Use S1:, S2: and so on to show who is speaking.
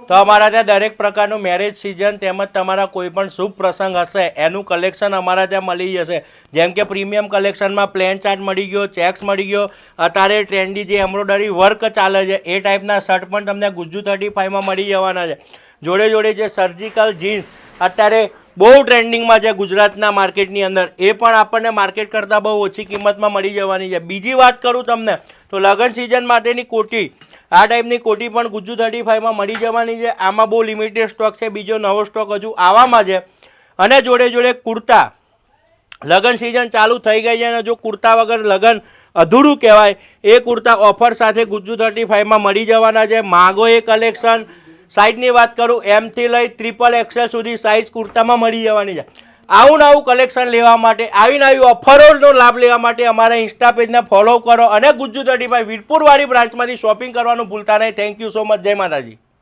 S1: તો અમારા ત્યાં દરેક પ્રકારનું મેરેજ સિઝન તેમજ તમારા કોઈ પણ શુભ પ્રસંગ હશે એનું કલેક્શન અમારા ત્યાં મળી જશે. જેમ કે પ્રીમિયમ કલેક્શનમાં પ્લેન ચાર્ટ મળી ગયો, ચેક્સ મળી ગયો, અત્યારે ટ્રેન્ડી જે એમ્બ્રોઇડરી વર્ક ચાલે છે એ ટાઈપના શર્ટ પણ તમને ગુજ્જુ 35માં મળી જવાના છે. જોડે જોડે જે સર્જિકલ જીન્સ અત્યારે બહુ ટ્રેન્ડિંગમાં છે ગુજરાતના માર્કેટની અંદર, એ પણ આપણને માર્કેટ કરતાં બહુ ઓછી કિંમતમાં મળી જવાની છે. બીજી વાત કરું તમને તો લગ્ન સિઝન માટેની કોટી, આ ટાઈપની કોટી પણ ગુજ્જુ 35માં મળી જવાની છે. આમાં બહુ લિમિટેડ સ્ટોક છે, બીજો નવો સ્ટોક હજુ આવવામાં છે. અને જોડે જોડે કુર્તા, લગ્ન સિઝન ચાલુ થઈ ગઈ છે અને જો કુર્તા વગર લગ્ન અધૂરું કહેવાય એ કુર્તા ઓફર સાથે ગુજ્જુ 35માં મળી જવાના છે. માગો એ કલેક્શન. સાઇઝની વાત કરું એમથી લઈ XXL સુધી સાઇઝ કુર્તામાં મળી જવાની છે. આવું નવું કલેક્શન લેવા માટે, આવી નવી ઓફરોનો લાભ લેવા માટે અમારા ઇન્સ્ટા પેજને ફોલો કરો અને ગુજ્જુ 35 વીરપુરવાળી બ્રાન્ચમાંથી શોપિંગ કરવાનું ભૂલતા નહીં. Thank you so much. જય માતાજી.